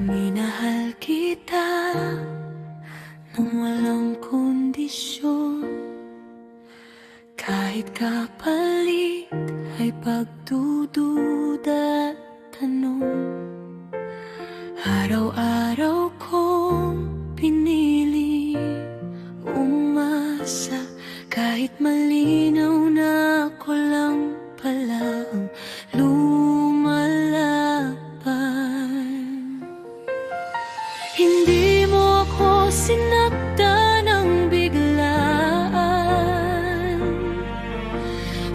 Minahal kita nang walang kondisyon, kahit kapalit ay pagdududa at tanong. Araw-araw kong pinili umasa, kahit malinaw na ako lang pala ang lumalaban. Hindi mo ako sinaktan ng biglaan,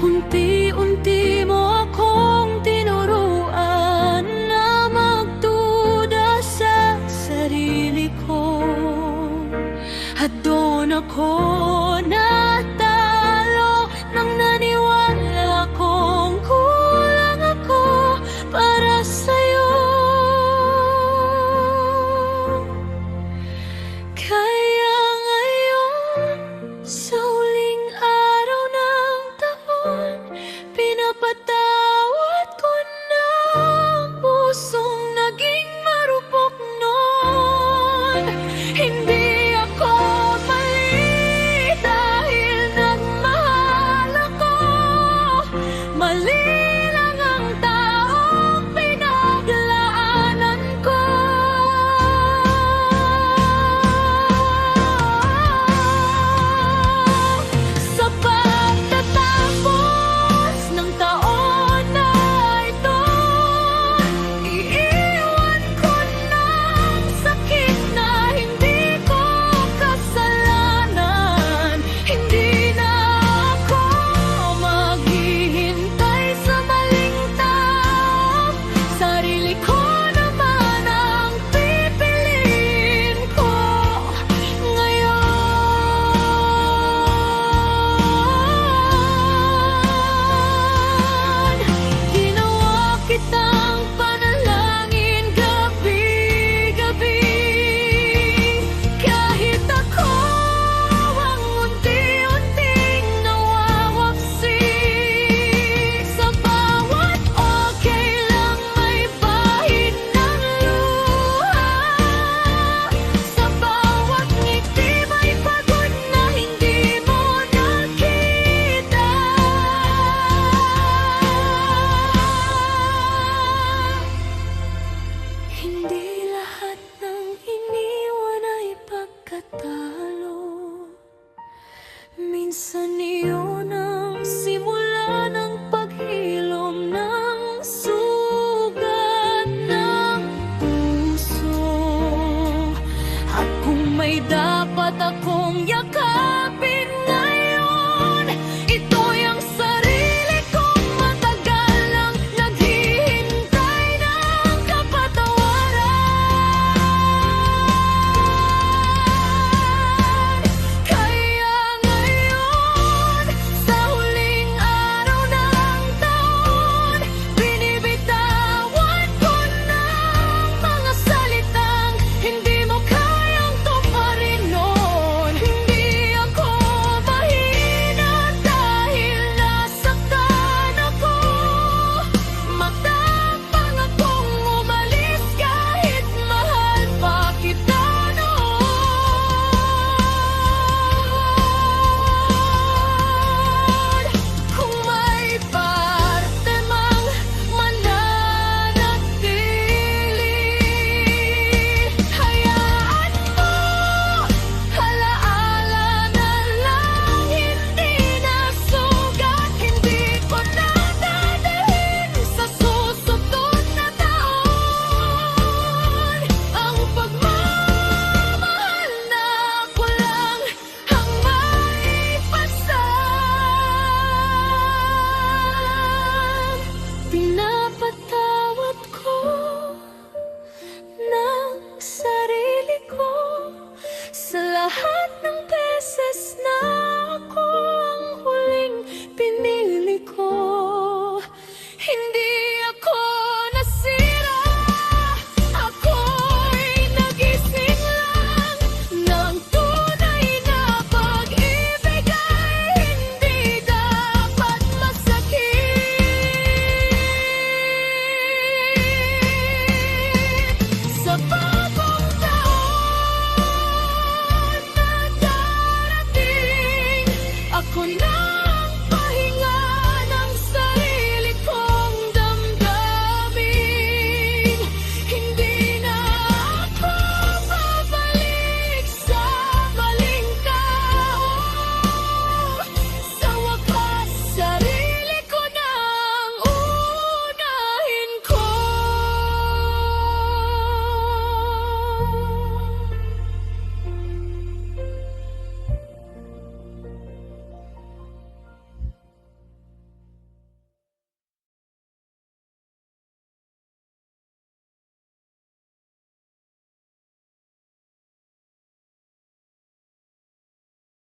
unti-unti mo akong tinuruan na magduda sa sarili ko, at doon ako natalo nang naniwala kong kulang ako para sa'yo. Kaya ngayon, sa huling araw ng taon, pinapatawad ko na ang pusong naging marupok noon. Hindi ako mali dahil nagmahal ako. Mali lang ang taong pinaglaanan ko. Sa pagtatapos ng taon na ito, iiwan ko ng sakit na hindi ko kasalanan. Hindi na ako maghihintay sa maling tao. Sarili ko naman ang pipiliin ko ngayon. Ginawa kitang panalangin gabi-gabi, kahit ako ang unti-unting nawawapsi. Sa bawat okay lang may bahid ng luha. Sa bawat ngiti may pagod na hindi mo nakita. Hindi lahat ng iniwan ay pagkatalo. Minsan iyon ang simula ng paghilom ng sugat ng puso. At kung may dapat akong